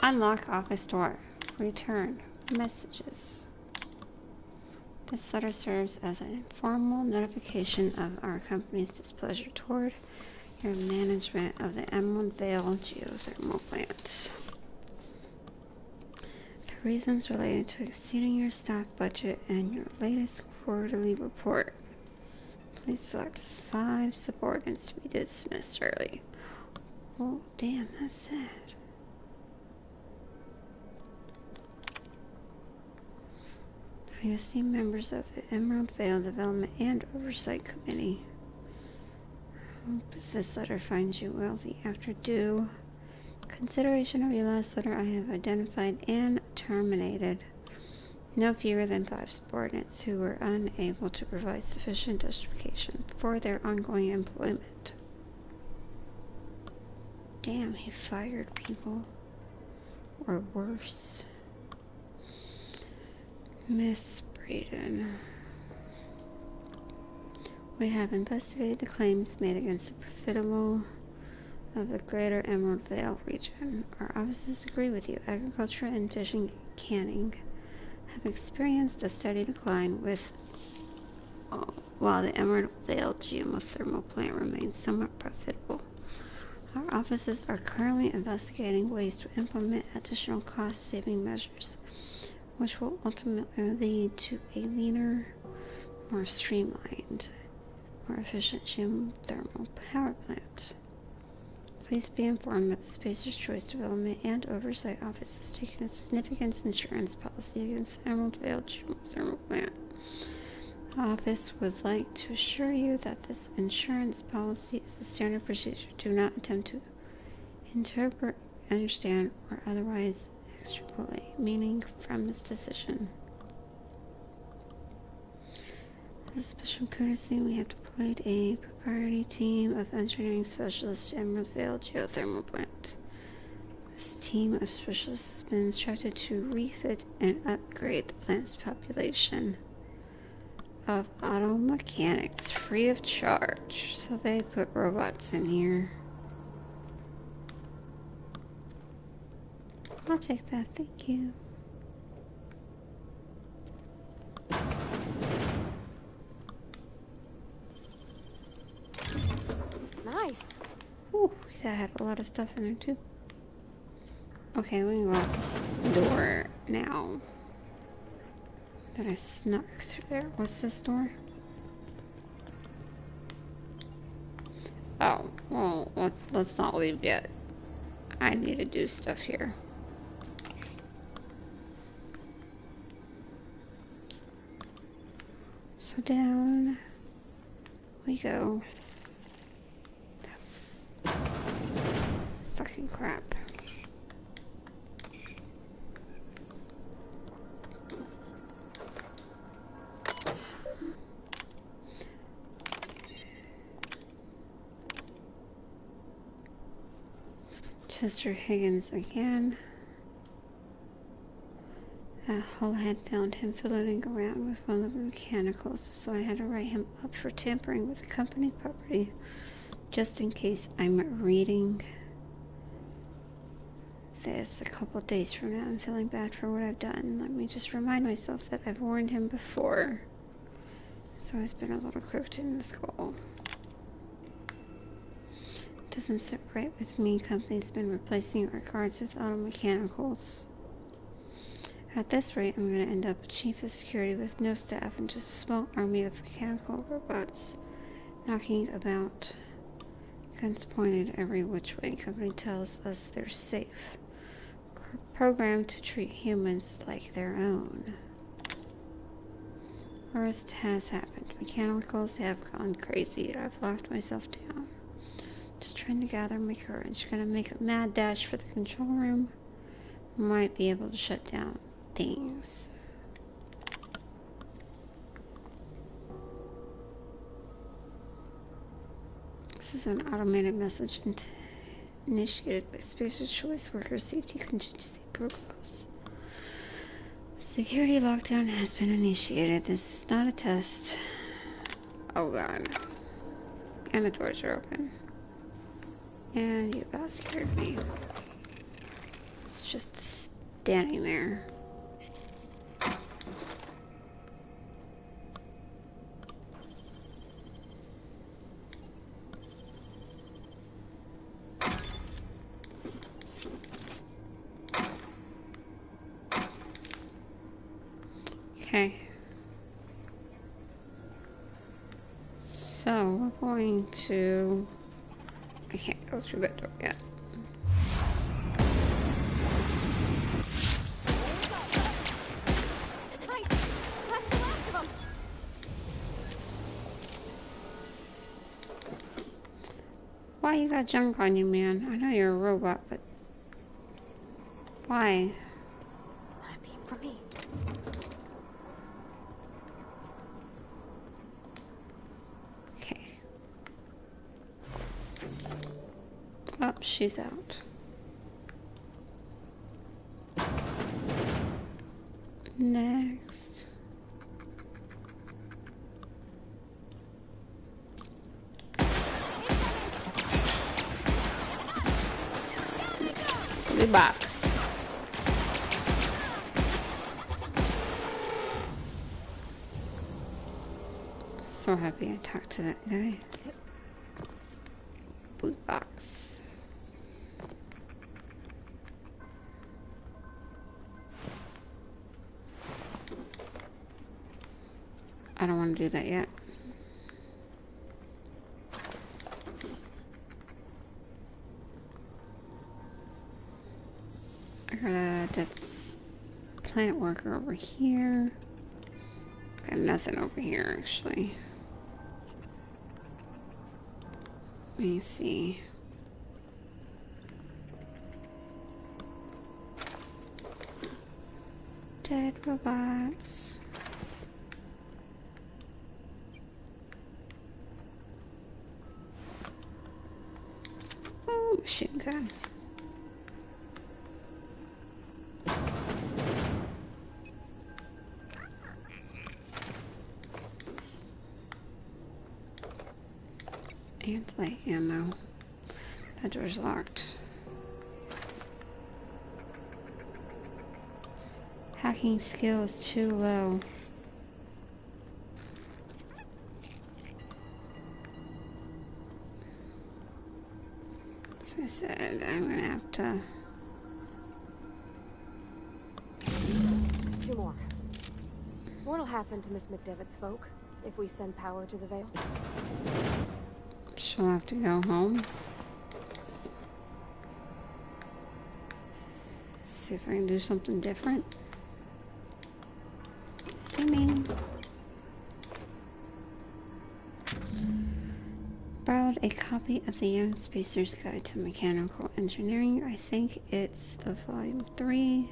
Unlock office door. Return messages. This letter serves as an informal notification of our company's displeasure toward your management of the Emerald Vale geothermal plant. For reasons related to exceeding your stock budget and your latest quarterly report, please select 5 subordinates to be dismissed early. Oh, damn, that's sad. Esteemed members of the Emerald Vale Development and Oversight Committee, I hope this letter finds you wealthy. After due consideration of your last letter, I have identified and terminated no fewer than 5 subordinates who were unable to provide sufficient justification for their ongoing employment. Damn, he fired people. Or worse. Miss Braden, we have investigated the claims made against the profitable of the greater Emerald Vale region. Our offices agree with you. Agriculture and fishing canning have experienced a steady decline while the Emerald Vale geothermal plant remains somewhat profitable. Our offices are currently investigating ways to implement additional cost-saving measures, which will ultimately lead to a leaner, more streamlined, more efficient geothermal power plant. Please be informed that the Spacer's Choice Development and Oversight Office has taken a significant insurance policy against the Emerald Vale geothermal plant. The office would like to assure you that this insurance policy is a standard procedure. Do not attempt to interpret, understand, or otherwise extrapolate meaning from this decision. As a special courtesy, we have deployed a proprietary team of engineering specialists to Emerald Vale geothermal plant. This team of specialists has been instructed to refit and upgrade the plant's population of auto mechanics free of charge. So they put robots in here. I'll take that, thank you. Nice. Ooh, that had a lot of stuff in there too. Okay, we can go out this door now. That I snuck through there. What's this door? Oh, well, let's not leave yet. I need to do stuff here. So down we go. Fucking crap. Chester Higgins again. Hull had found him fiddling around with one of the mechanicals, so I had to write him up for tampering with the company property, just in case I'm reading this a couple days from now and feeling bad for what I've done. Let me just remind myself that I've warned him before. So he's been a little crooked in the skull. Doesn't sit right with me. Company's been replacing our guards with auto mechanicals. At this rate, I'm going to end up a chief of security with no staff and just a small army of mechanical robots knocking about, guns pointed every which way. Company tells us they're safe, programmed to treat humans like their own. Worst has happened. Mechanicals have gone crazy. I've locked myself down. Just trying to gather my courage. Gonna make a mad dash for the control room. Might be able to shut down things. This is an automated message initiated by Spacer's Choice Worker Safety Contingency Protocols. Security lockdown has been initiated. This is not a test. Oh god. And the doors are open. And you about scared me. It's just standing there. Okay. So we're going to... I can't go through that door yet. Why you got junk on you, man? I know you're a robot, but why? That beam for me. Okay. Oh, she's out. Next. Blue box. So happy I talked to that guy. Blue box. I don't want to do that yet. That's plant worker over here. Got nothing over here, actually. Let me see. Dead robots. Oh, machine gun. Anti-ammo. That door's locked. Hacking skill is too low. So I said I'm gonna have to. Two more. What'll happen to Miss McDevitt's folk if we send power to the Vale? She'll have to go home. See if I can do something different. I mean, borrowed a copy of the Young Spacer's Guide to Mechanical Engineering. I think it's the volume 3.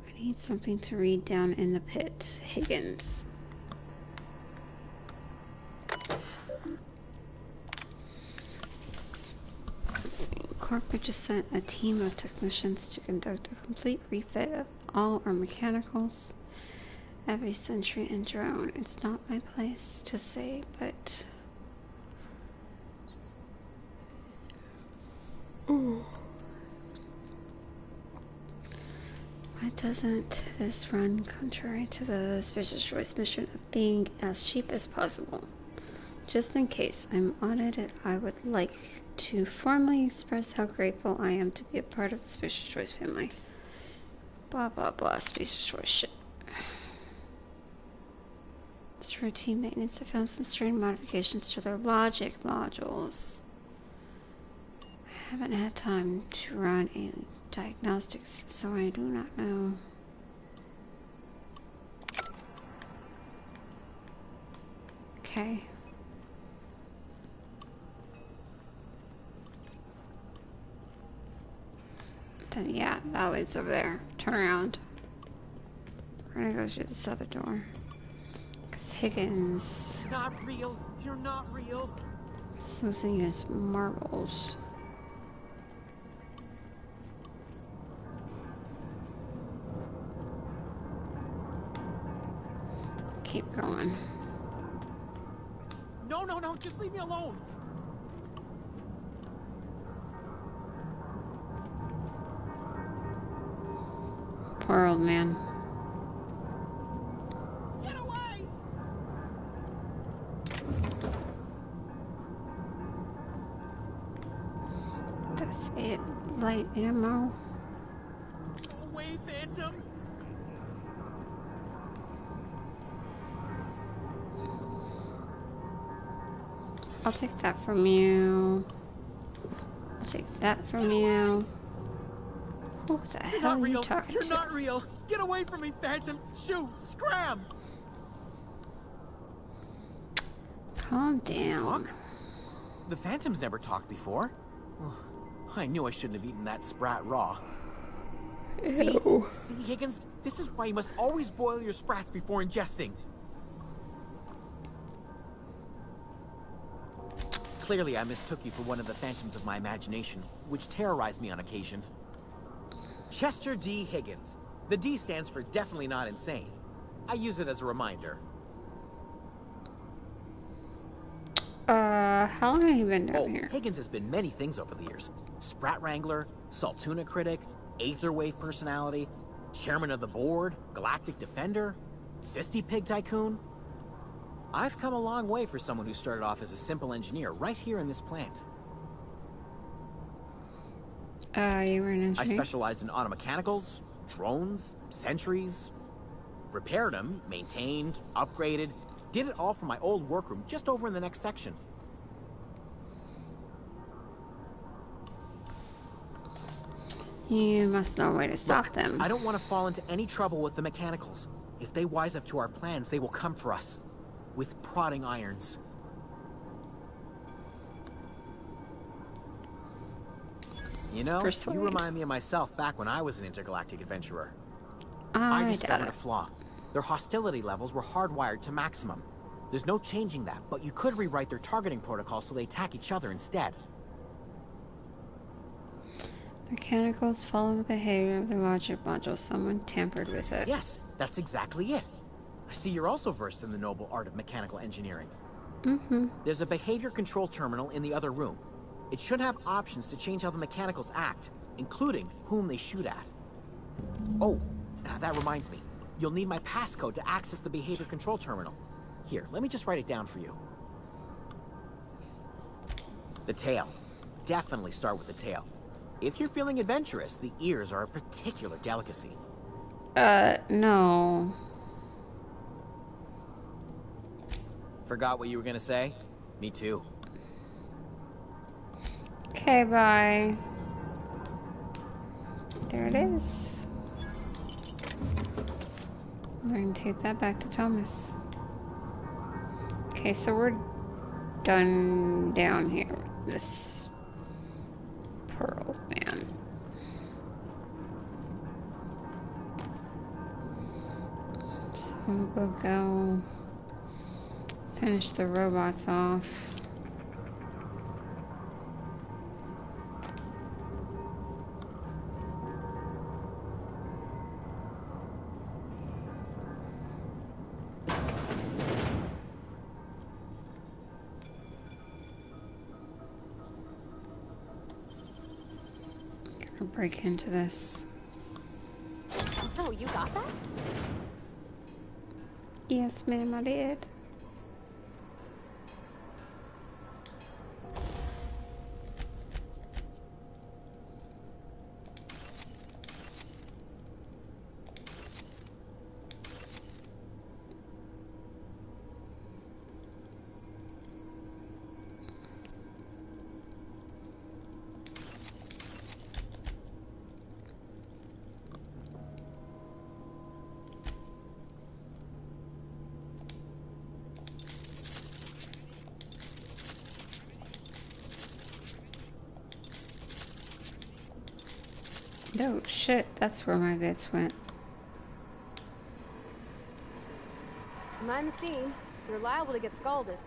I need something to read down in the pit. Higgins. Corporate just sent a team of technicians to conduct a complete refit of all our mechanicals, every sentry and drone. It's not my place to say, but ooh. Why doesn't this run contrary to the Spacer's Choice mission of being as cheap as possible? Just in case I'm audited, I would like to formally express how grateful I am to be a part of the Spacer's Choice family. Blah blah blah, Spacer's Choice shit. It's routine maintenance. I found some strange modifications to their logic modules. I haven't had time to run a diagnostics, so I do not know. Okay. Then yeah, that leads over there. Turn around. We're gonna go through this other door. Because Higgins... Not real. You're not real. is losing his marbles. Keep going. No, no, no. Just leave me alone. Poor old man. Get away! That's it. Light ammo. Go away, Phantom! I'll take that from you. I'll take that from you. Who the You're hell not are you real! talking You're to? not real! Get away from me, Phantom! Shoot! Scram! Calm down. Talk? The Phantom's never talked before. Ugh, I knew I shouldn't have eaten that sprat raw. Ew. See, Higgins? This is why you must always boil your sprats before ingesting. Clearly, I mistook you for one of the phantoms of my imagination, which terrorized me on occasion. Chester D. Higgins. The D stands for definitely not insane. I use it as a reminder. How long have you been down here? Higgins has been many things over the years. Sprat Wrangler, Saltuna Critic, Aetherwave Personality, Chairman of the Board, Galactic Defender, Sisty Pig Tycoon. I've come a long way for someone who started off as a simple engineer right here in this plant. You were an engineer? I specialized in automechanicals, drones, sentries, repaired them, maintained, upgraded, did it all from my old workroom just over in the next section. You must know a way to stop them. I don't want to fall into any trouble with the mechanicals. If they wise up to our plans, they will come for us. With prodding irons. You know, Persuade. you remind me of myself back when I was an intergalactic adventurer. I doubt discovered it. a flaw. Their hostility levels were hardwired to maximum. There's no changing that, but you could rewrite their targeting protocol so they attack each other instead. Mechanicals follow the behavior of the logic module. Someone tampered with it. Yes, that's exactly it. I see you're also versed in the noble art of mechanical engineering. Mm-hmm. There's a behavior control terminal in the other room. It should have options to change how the mechanicals act, including whom they shoot at. Oh, that reminds me. You'll need my passcode to access the behavior control terminal. Here, let me just write it down for you. The tail. Definitely start with the tail. If you're feeling adventurous, the ears are a particular delicacy. No. Forgot what you were gonna say? Me too. Okay, bye. There it is. I'm going to take that back to Thomas. Okay, so we're done down here with this pearl man. So we'll go finish the robots off. Gonna break into this. Oh, you got that? Yes, ma'am, I did. Oh shit, that's where my bits went. Mind the steam. You're liable to get scalded.